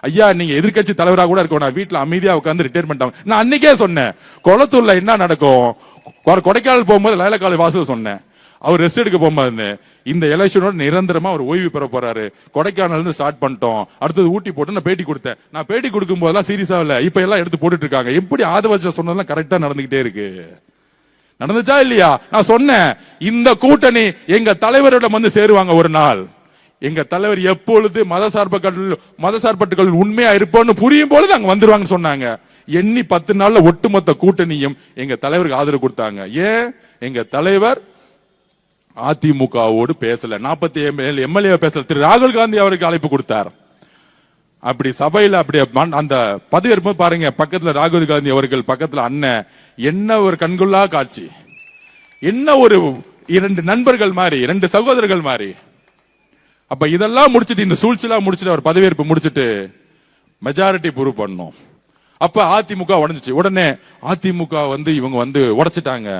ஐயா நீங்க எதிர்கட்சி தலைவராக கூட இருக்க நான் வீட்டுல அமைதியா உட்காந்து ரிட்டையர்மெண்ட் ஆகும். நான் அன்னைக்கே சொன்னேன் கொளத்தூர்ல என்ன நடக்கும், கொடைக்கானல் போகும்போது லைலக்காலை வாசல் சொன்னேன், அவர் ரெஸ்ட் எடுக்க போகும்போது இந்த எலெக்ஷனோட நிரந்தரமா அவர் ஓய்வு பெற போறாரு, கொடைக்கானல் இருந்து ஸ்டார்ட் பண்ணிட்டோம், அடுத்தது ஊட்டி போட்டு நான் பேட்டி கொடுத்தேன். நான் பேட்டி கொடுக்கும் போதெல்லாம் சீரியஸா இல்ல, இப்ப எல்லாம் எடுத்து போட்டுட்டு இருக்காங்க. எப்படி ஆதவச்ச சொன்னதெல்லாம் கரெக்டா நடந்துகிட்டே இருக்கு. நடந்துச்சா இல்லையா? நான் சொன்னேன் இந்த கூட்டணி எங்க தலைவரிடம் வந்து சேருவாங்க ஒரு நாள். எங்க தலைவர் எப்பொழுது மதசார்பற்றுகள் உண்மையா இருப்போம்னு புரியும் பொழுது அங்க வந்துருவாங்கன்னு சொன்னாங்க. எண்ணி 10 நாள்ல ஒட்டுமொத்த கூட்டணியும் எங்க தலைவருக்கு ஆதரவு கொடுத்தாங்க. ஏன்? எங்க தலைவர் அதிமுகவோடு பேசல, 47 எம்எல்ஏ பேசல. திரு ராகுல் காந்தி அவருக்கு அழைப்பு கொடுத்தார். அப்படி சபையில அப்படி அந்த பதவியேற்பு பாருங்க, பக்கத்துல ராகுல் காந்தி அவர்கள், பக்கத்துல அண்ணன். என்ன ஒரு கண்கொள்ளா காட்சி, என்ன ஒரு 2 நண்பர்கள் மாதிரி, 2 சகோதரர்கள் மாதிரி. அப்ப இதெல்லாம் முடிச்சிட்டு, இந்த சூழ்ச்சி எல்லாம் முடிச்சிட்டு, அவர் பதவியேற்பு முடிச்சிட்டு மெஜாரிட்டி ப்ரூவ் பண்ணோம். அப்ப அதிமுக உடைஞ்சிச்சு. உடனே அதிமுக இவங்க உடைச்சிட்டாங்க.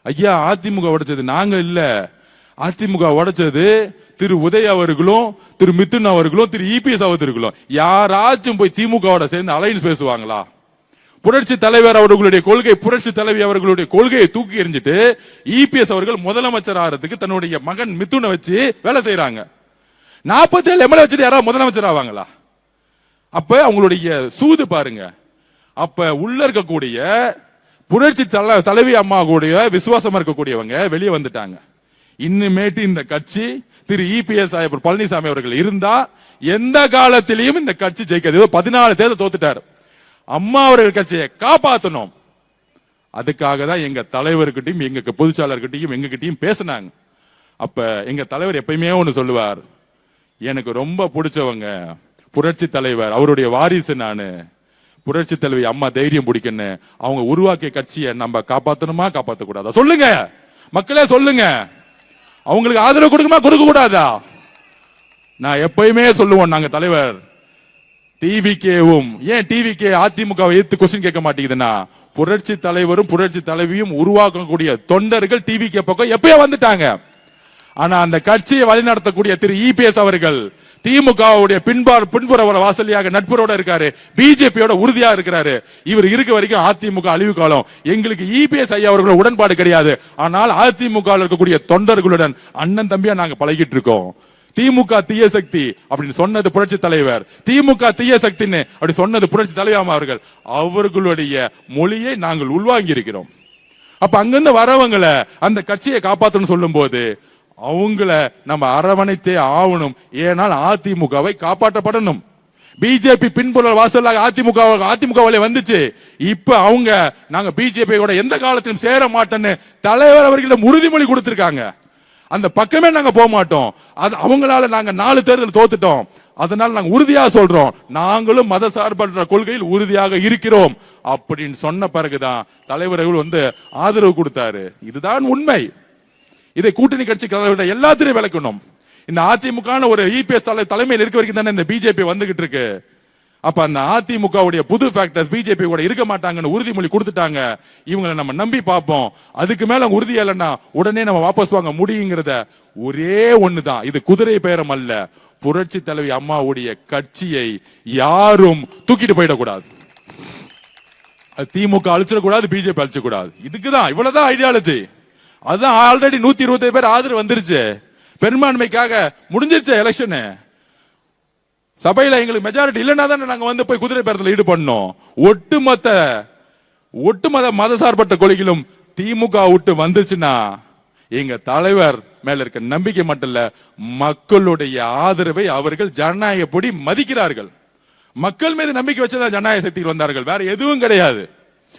ஐயா அதிமுக உடைச்சது நாங்க இல்ல, அதிமுக உடைச்சது திரு உதய அவர்களும் திரு மிதுன் அவர்களும் திரு இபிஎஸ் அவர்களும். யாராச்சும் போய் திமுகவோட சேர்ந்து அலைன்ஸ் பேசுவாங்களா? புரட்சி தலைவர் அவர்களுடைய கொள்கை, புரட்சி தலைவி அவர்களுடைய கொள்கையை தூக்கி எறிஞ்சிட்டு இபிஎஸ் அவர்கள் முதலமைச்சர் ஆகிறதுக்கு தன்னுடைய மகன் மிதுனை வச்சு வேலை செய்யறாங்க. 47 எம்எல்ஏ வச்சுட்டு யாராவது முதலமைச்சர் ஆவாங்களா? அப்ப அவங்களுடைய சூது பாருங்க. அப்ப உள்ள இருக்கக்கூடிய புரட்சி தலைவி அம்மா கூடிய விசுவாசமா இருக்கக்கூடியவங்க வெளியே வந்துட்டாங்க. இன்னுமேட்டு இந்த கட்சி திரு இபிஎஸ் பழனிசாமி அவர்கள் இருந்தா எந்த காலத்திலையும் இந்த கட்சி ஜெயிக்காது. 14 தேர்தல் தோத்துட்டார். அம்மா அவர்கள் கட்சியை காப்பாற்றணும். அதுக்காக தான் எங்க தலைவர்கிட்டையும் எங்க பொதுச்சாளர்கிட்டையும் எங்ககிட்டையும் பேசினாங்க. அப்ப எங்க தலைவர் எப்பயுமே ஒண்ணு சொல்லுவார், எனக்கு ரொம்ப பிடிச்சவங்க புரட்சி தலைவர், அவருடைய வாரிசு நானு, புரட்சி தலைவி அம்மா தைரியம் பிடிக்கன்னு. அவங்க உருவாக்கிய கட்சியை நம்ம காப்பாத்தணுமா காப்பாத்த கூடாதா? சொல்லுங்க மக்களே, சொல்லுங்க. அவங்களுக்கு ஆதரவு கொடுக்குமா கொடுக்க கூடாதா? நான் எப்பயுமே சொல்லுவோம், நாங்க தலைவர் டிவிகேவும், ஏன் டிவிகே அதிமுக எதிர்த்து கொஸ்டின் கேட்க மாட்டேங்குதுன்னா, புரட்சி தலைவரும் புரட்சி தலைவியும் உருவாக்கக்கூடிய தொண்டர்கள் டிவிகே பக்கம் எப்பயோ வந்துட்டாங்க. ஆனா அந்த கட்சியை வழிநடத்தக்கூடிய திரு இபிஎஸ் அவர்கள் திமுகவுடைய பின்புற வாசலியாக நட்புறோட இருக்காரு, பிஜேபியோட உறுதியா இருக்கிறாரு. இவர் இருக்க வரைக்கும் அதிமுக அழிவு காலம். எங்களுக்கு இபிஎஸ் ஐயா அவர்களோட உடன்பாடு கிடையாது. ஆனால் அதிமுக இருக்கக்கூடிய தொண்டர்களுடன் அண்ணன் தம்பியா நாங்க பழகிட்டு இருக்கோம். திமுக தீய சக்தி அப்படின்னு சொன்னது புரட்சி தலைவர், திமுக தீய சக்தின்னு அப்படி சொன்னது புரட்சி தலைவர் அவர்கள். அவர்களுடைய மொழியை நாங்கள் உள்வாங்கி இருக்கிறோம். அப்ப அங்கிருந்து வரவங்களை அந்த கட்சியை காப்பாற்றணும் சொல்லும் போது அவங்கள நம்ம அரவணைத்தே ஆகணும். ஏனால் அதிமுகவை காப்பாற்றப்படணும். பிஜேபி பின்புற வாசலாக அதிமுக வந்துச்சு. இப்ப அவங்க நாங்க பிஜேபியோட எந்த காலத்திலும் சேர மாட்டோம்னு தலைவர் அவர்களிடம் உறுதிமொழி கொடுத்திருக்காங்க. அந்த பக்கமே நாங்க போக மாட்டோம். அது அவங்களால நாங்க 4 தேர்தல் தோத்துட்டோம். அதனால நாங்க உறுதியா சொல்றோம், நாங்களும் மத சார்பற்ற கொள்கையில் உறுதியாக இருக்கிறோம் அப்படின்னு சொன்ன பிறகுதான் தலைவர்கள் ஆதரவு கொடுத்தாரு. இதுதான் உண்மை. இதை கூட்டணி கட்சி எல்லாத்திலையும் விளக்கணும். இந்த அதிமுக ஒரு இபிஎஸ் தலைமையில் இருக்க வரைக்கும் தானே இந்த பிஜேபி வந்துகிட்டு இருக்கு. அப்ப அந்த அதிமுக புது ஃபேக்டர்ஸ் பிஜேபி கூட இருக்க மாட்டாங்கன்னு உறுதிமொழி கொடுத்துட்டாங்க. இவங்களை நம்ம நம்பி பார்ப்போம். அதுக்கு மேல உறுதியா இல்லைன்னா உடனே நம்ம வாபஸ் வாங்க முடியுங்கிறத ஒரே ஒண்ணுதான். இது குதிரை பேரம் அல்ல. புரட்சி தலைவி அம்மாவுடைய கட்சியை யாரும் தூக்கிட்டு போயிடக்கூடாது. திமுக அழிச்சிடக்கூடாது, பிஜேபி அழிச்சக்கூடாது. இதுக்குதான் இவ்வளவுதான் ஐடியாலஜி. அதுதான் ஆல்ரெடி 120 பேர் ஆதரவு வந்துருச்சு. பெரும்பான்மைக்காக முடிஞ்சிருச்சு எலெக்ஷன். சபையில எங்களுக்கு மெஜாரிட்டி இல்லைன்னா தானே நாங்க போய் குதிரை பேரத்தில் ஈடுபடணும். ஒட்டுமொத்த மதசார்பற்ற கொள்கையிலும் திமுக விட்டு வந்துச்சுன்னா எங்க தலைவர் மேல இருக்க நம்பிக்கை மட்டும் இல்ல, மக்களுடைய ஆதரவை அவர்கள் ஜனநாயகப்படி மதிக்கிறார்கள். மக்கள் மீது நம்பிக்கை வச்சதான் ஜனநாயக சக்திகள் வந்தார்கள், வேற எதுவும் கிடையாது.